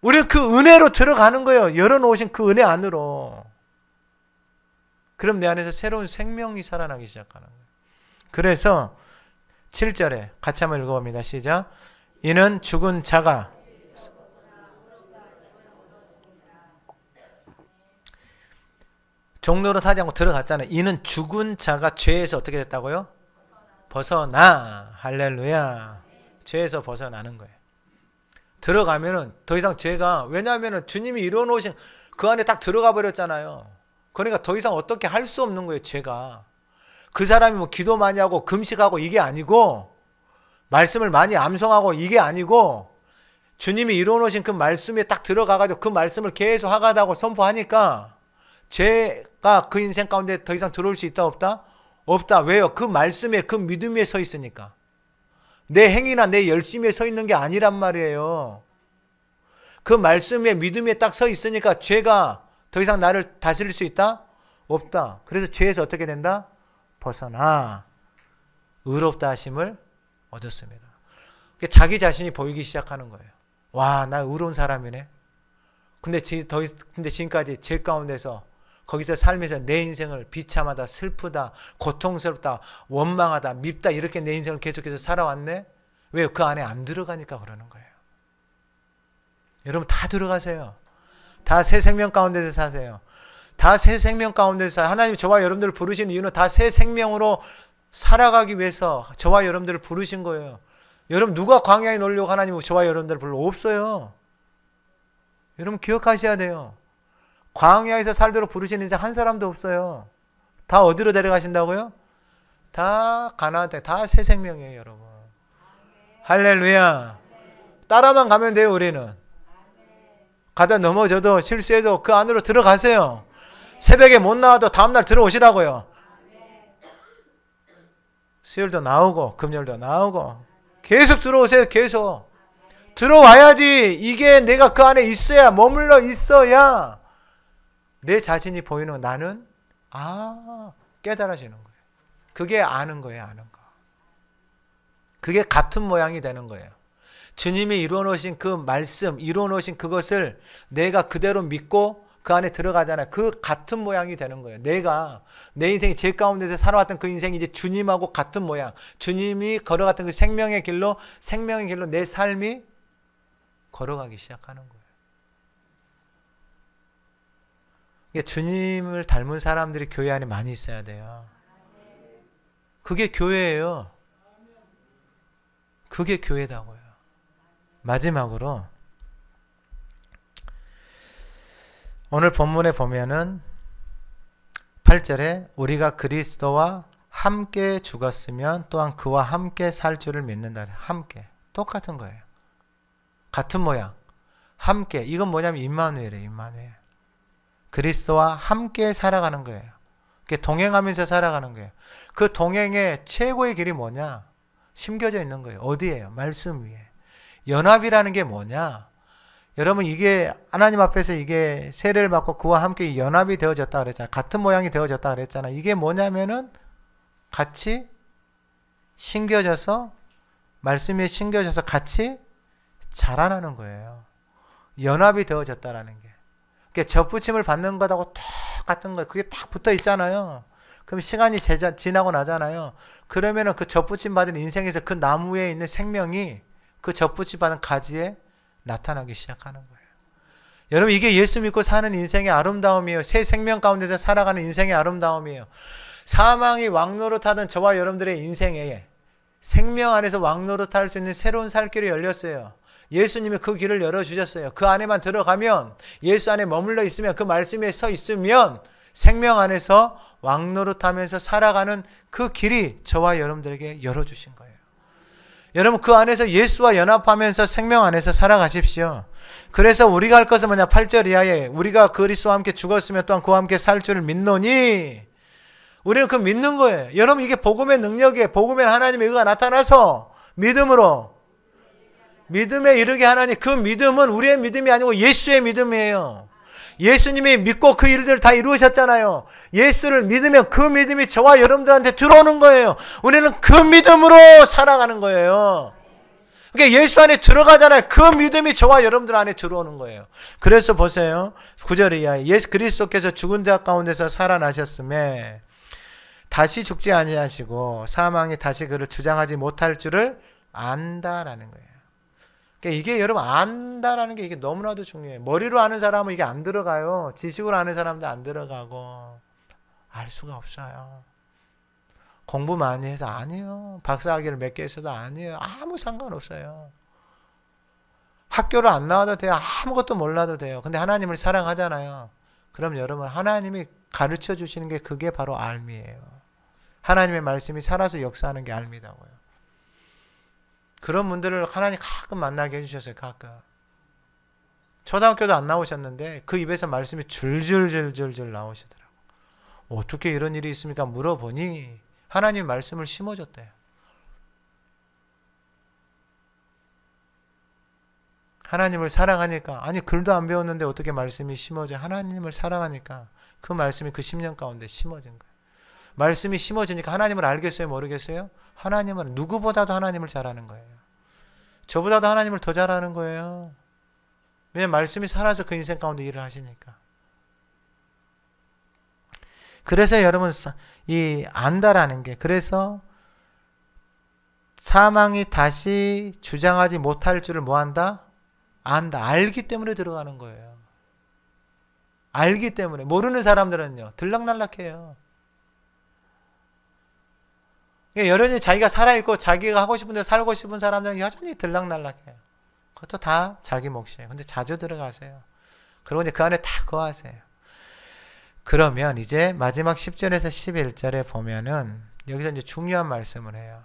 우리는 그 은혜로 들어가는 거예요. 열어놓으신 그 은혜 안으로. 그럼 내 안에서 새로운 생명이 살아나기 시작하는 거예요. 그래서 7절에 같이 한번 읽어봅니다. 시작. 이는 죽은 자가, 종노릇 하지 않고 들어갔잖아요. 이는 죽은 자가 죄에서 어떻게 됐다고요? 벗어나. 할렐루야. 죄에서 벗어나는 거예요. 들어가면은 더 이상 죄가, 왜냐하면은 주님이 이루어 놓으신 그 안에 딱 들어가 버렸잖아요. 그러니까 더 이상 어떻게 할 수 없는 거예요, 죄가. 그 사람이 뭐 기도 많이 하고 금식하고 이게 아니고, 말씀을 많이 암송하고 이게 아니고 주님이 이루어놓으신 그 말씀에 딱 들어가가지고 그 말씀을 계속 하가다고 선포하니까 죄가 그 인생 가운데 더 이상 들어올 수 있다 없다? 없다. 왜요? 그 말씀에 그 믿음 위에 서 있으니까. 내 행위나 내 열심에 서 있는 게 아니란 말이에요. 그 말씀에 믿음에 딱 서 있으니까 죄가 더 이상 나를 다스릴 수 있다? 없다. 그래서 죄에서 어떻게 된다? 벗어나 의롭다 하심을 얻었습니다. 자기 자신이 보이기 시작하는 거예요. 와, 나 의로운 사람이네. 근데 지금까지 죄 가운데서 거기서 살면서 내 인생을 비참하다, 슬프다, 고통스럽다, 원망하다, 밉다 이렇게 내 인생을 계속해서 살아왔네. 왜요? 그 안에 안 들어가니까 그러는 거예요. 여러분 다 들어가세요. 다 새 생명 가운데서 사세요. 다 새 생명 가운데서 사요. 하나님 저와 여러분들을 부르신 이유는 다 새 생명으로 살아가기 위해서 저와 여러분들을 부르신 거예요. 여러분 누가 광야에 놓으려고 하나님 저와 여러분들을 불러? 없어요. 여러분 기억하셔야 돼요. 광야에서 살도록 부르시는 이제 한 사람도 없어요. 다 어디로 데려가신다고요? 다 가나안 땅, 다 새 생명이에요, 여러분. 할렐루야. 따라만 가면 돼요, 우리는. 가다 넘어져도 실수해도 그 안으로 들어가세요. 새벽에 못 나와도 다음날 들어오시라고요. 수요일도 나오고 금요일도 나오고 계속 들어오세요. 계속 들어와야지. 이게 내가 그 안에 있어야, 머물러 있어야 내 자신이 보이는 나는 깨달아지는 거예요. 그게 아는 거예요. 아는 거. 그게 같은 모양이 되는 거예요. 주님이 이루어놓으신 그 말씀, 이루어놓으신 그것을 내가 그대로 믿고 그 안에 들어가잖아요. 그 같은 모양이 되는 거예요. 내가 내 인생이 죄 가운데서 살아왔던 그 인생이 이제 주님하고 같은 모양, 주님이 걸어갔던 그 생명의 길로 내 삶이 걸어가기 시작하는 거예요. 주님을 닮은 사람들이 교회 안에 많이 있어야 돼요. 그게 교회예요. 그게 교회다고요. 마지막으로 오늘 본문에 보면은 8절에 우리가 그리스도와 함께 죽었으면 또한 그와 함께 살 줄을 믿는다. 함께. 똑같은 거예요. 같은 모양. 함께. 이건 뭐냐면 임마누엘이에요. 임마누엘. 그리스도와 함께 살아가는 거예요. 동행하면서 살아가는 거예요. 그 동행의 최고의 길이 뭐냐? 심겨져 있는 거예요. 어디예요? 말씀 위에. 연합이라는 게 뭐냐? 여러분 이게 하나님 앞에서 이게 세례를 받고 그와 함께 연합이 되어졌다 그랬잖아요. 같은 모양이 되어졌다 그랬잖아요. 이게 뭐냐면은 같이 심겨져서 말씀에 심겨져서 같이 자라나는 거예요. 연합이 되어졌다라는 게. 그러니까 접붙임을 받는 것하고 똑같은 거예요. 그게 딱 붙어 있잖아요. 그럼 시간이 지나고 나잖아요. 그러면은 그 접붙임 받은 인생에서 그 나무에 있는 생명이 그 접붙임 받은 가지에 나타나기 시작하는 거예요. 여러분 이게 예수 믿고 사는 인생의 아름다움이에요. 새 생명 가운데서 살아가는 인생의 아름다움이에요. 사망이 왕노릇하던 저와 여러분들의 인생에 생명 안에서 왕노릇할 수 있는 새로운 살길이 열렸어요. 예수님이 그 길을 열어주셨어요. 그 안에만 들어가면, 예수 안에 머물러 있으면, 그 말씀에 서 있으면 생명 안에서 왕노릇하면서 살아가는 그 길이 저와 여러분들에게 열어주신 거예요. 여러분 그 안에서 예수와 연합하면서 생명 안에서 살아가십시오. 그래서 우리가 할 것은 뭐냐? 8절 이하에 우리가 그리스도와 함께 죽었으면 또한 그와 함께 살 줄을 믿노니, 우리는 그 믿는 거예요. 여러분 이게 복음의 능력이에요. 복음에 하나님의 의가 나타나서 믿음으로 믿음에 이르게 하나니, 그 믿음은 우리의 믿음이 아니고 예수의 믿음이에요. 예수님이 믿고 그 일들을 다 이루셨잖아요. 예수를 믿으면 그 믿음이 저와 여러분들한테 들어오는 거예요. 우리는 그 믿음으로 살아가는 거예요. 그러니까 예수 안에 들어가잖아요. 그 믿음이 저와 여러분들 안에 들어오는 거예요. 그래서 보세요. 9절 이하에 예수 그리스도께서 죽은 자 가운데서 살아나셨음에 다시 죽지 아니하시고 사망이 다시 그를 주장하지 못할 줄을 안다라는 거예요. 그러니까 이게 여러분 안다라는 게 이게 너무나도 중요해요. 머리로 아는 사람은 이게 안 들어가요. 지식으로 아는 사람도 안 들어가고 알 수가 없어요. 공부 많이 해서 아니에요. 박사학위를 몇 개 했어도 아니에요. 아무 상관없어요. 학교를 안 나와도 돼요. 아무것도 몰라도 돼요. 근데 하나님을 사랑하잖아요. 그럼 여러분 하나님이 가르쳐 주시는 게 그게 바로 알미예요. 하나님의 말씀이 살아서 역사하는 게 알미다고요. 그런 분들을 하나님 가끔 만나게 해주셨어요. 가끔. 초등학교도 안 나오셨는데 그 입에서 말씀이 줄줄줄줄줄 나오시더라고요. 어떻게 이런 일이 있습니까? 물어보니 하나님 말씀을 심어줬대요. 하나님을 사랑하니까, 아니 글도 안 배웠는데 어떻게 말씀이 심어져? 하나님을 사랑하니까 그 말씀이 그 10년 가운데 심어진 거예요. 말씀이 심어지니까 하나님을 알겠어요? 모르겠어요? 하나님은 누구보다도 하나님을 잘 아는 거예요. 저보다도 하나님을 더 잘 아는 거예요. 왜냐하면 말씀이 살아서 그 인생 가운데 일을 하시니까. 그래서 여러분 이 안다라는 게, 그래서 사망이 다시 주장하지 못할 줄을 뭐한다? 안다. 알기 때문에 들어가는 거예요. 알기 때문에. 모르는 사람들은요 들락날락해요. 여전히 자기가 살아있고 자기가 하고 싶은 데 살고 싶은 사람들은 여전히 들락날락해요. 그것도 다 자기 몫이에요. 근데 자주 들어가세요. 그리고 이제 그 안에 다 거하세요. 그러면 이제 마지막 10절에서 11절에 보면은 여기서 이제 중요한 말씀을 해요.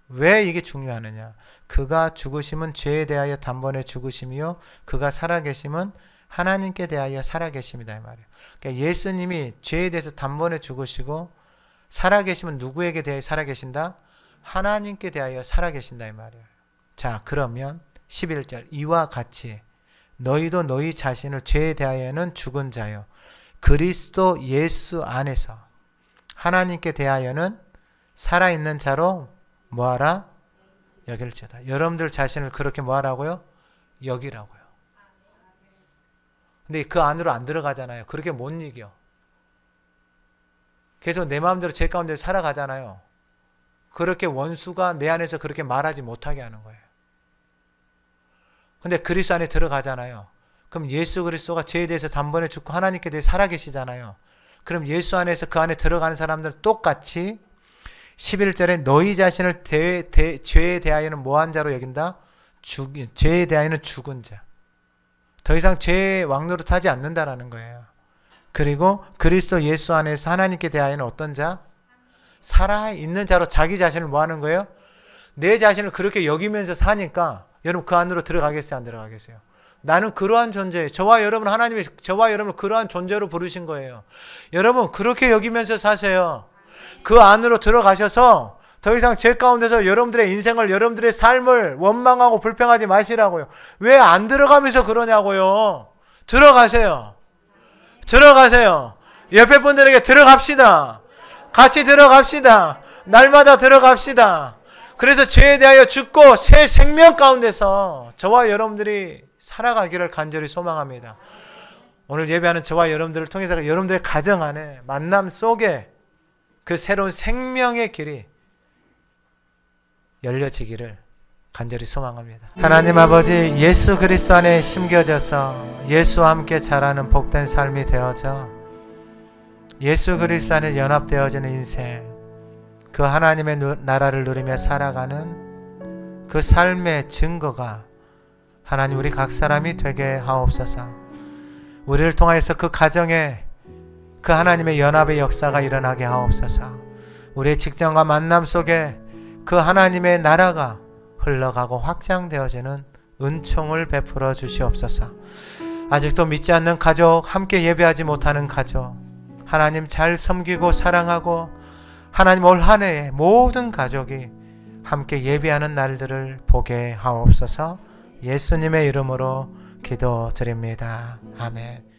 왜 이게 중요하느냐? 그가 죽으심은 죄에 대하여 단번에 죽으심이요 그가 살아계심은 하나님께 대하여 살아계심이다 이 말이에요. 그러니까 예수님이 죄에 대해서 단번에 죽으시고 살아계심은 누구에게 대하여 살아계신다? 하나님께 대하여 살아계신다 이 말이에요. 자, 그러면 11절 이와 같이 너희도 너희 자신을 죄에 대하여는 죽은 자요 그리스도 예수 안에서 하나님께 대하여는 살아있는 자로 뭐하라? 여길지어다. 여러분들 자신을 그렇게 뭐하라고요? 여기라고요. 근데 그 안으로 안 들어가잖아요. 그렇게 못 이겨. 계속 내 마음대로 제 가운데 살아가잖아요. 그렇게 원수가 내 안에서 그렇게 말하지 못하게 하는 거예요. 근데 그리스도 안에 들어가잖아요. 그럼 예수 그리스도가 죄에 대해서 단번에 죽고 하나님께 대해 살아계시잖아요. 그럼 예수 안에서 그 안에 들어가는 사람들은 똑같이 11절에 너희 자신을 죄에 대하여는 뭐한 자로 여긴다? 죄에 대하여는 죽은 자. 더 이상 죄의 왕노릇 하지 않는다라는 거예요. 그리고 그리스도 예수 안에서 하나님께 대하여는 어떤 자? 살아있는 자로 자기 자신을 뭐 하는 거예요? 내 자신을 그렇게 여기면서 사니까 여러분 그 안으로 들어가겠어요? 안 들어가겠어요? 나는 그러한 존재예요. 저와 여러분 하나님이 저와 여러분을 그러한 존재로 부르신 거예요. 여러분 그렇게 여기면서 사세요. 그 안으로 들어가셔서 더 이상 죄 가운데서 여러분들의 인생을 여러분들의 삶을 원망하고 불평하지 마시라고요. 왜 안 들어가면서 그러냐고요. 들어가세요. 들어가세요. 옆에 분들에게 들어갑시다. 같이 들어갑시다. 날마다 들어갑시다. 그래서 죄에 대하여 죽고 새 생명 가운데서 저와 여러분들이 살아가기를 간절히 소망합니다. 오늘 예배하는 저와 여러분들을 통해서 여러분들의 가정 안에 만남 속에 그 새로운 생명의 길이 열려지기를 간절히 소망합니다. 하나님 아버지, 예수 그리스도 안에 심겨져서 예수와 함께 자라는 복된 삶이 되어져 예수 그리스도 안에 연합되어지는 인생, 그 하나님의 나라를 누리며 살아가는 그 삶의 증거가 하나님 우리 각 사람이 되게 하옵소서. 우리를 통하여서 그 가정에 그 하나님의 연합의 역사가 일어나게 하옵소서. 우리의 직장과 만남 속에 그 하나님의 나라가 흘러가고 확장되어지는 은총을 베풀어 주시옵소서. 아직도 믿지 않는 가족, 함께 예배하지 못하는 가족, 하나님 잘 섬기고 사랑하고 하나님 올 한 해에 모든 가족이 함께 예배하는 날들을 보게 하옵소서. 예수님의 이름으로 기도드립니다. 아멘.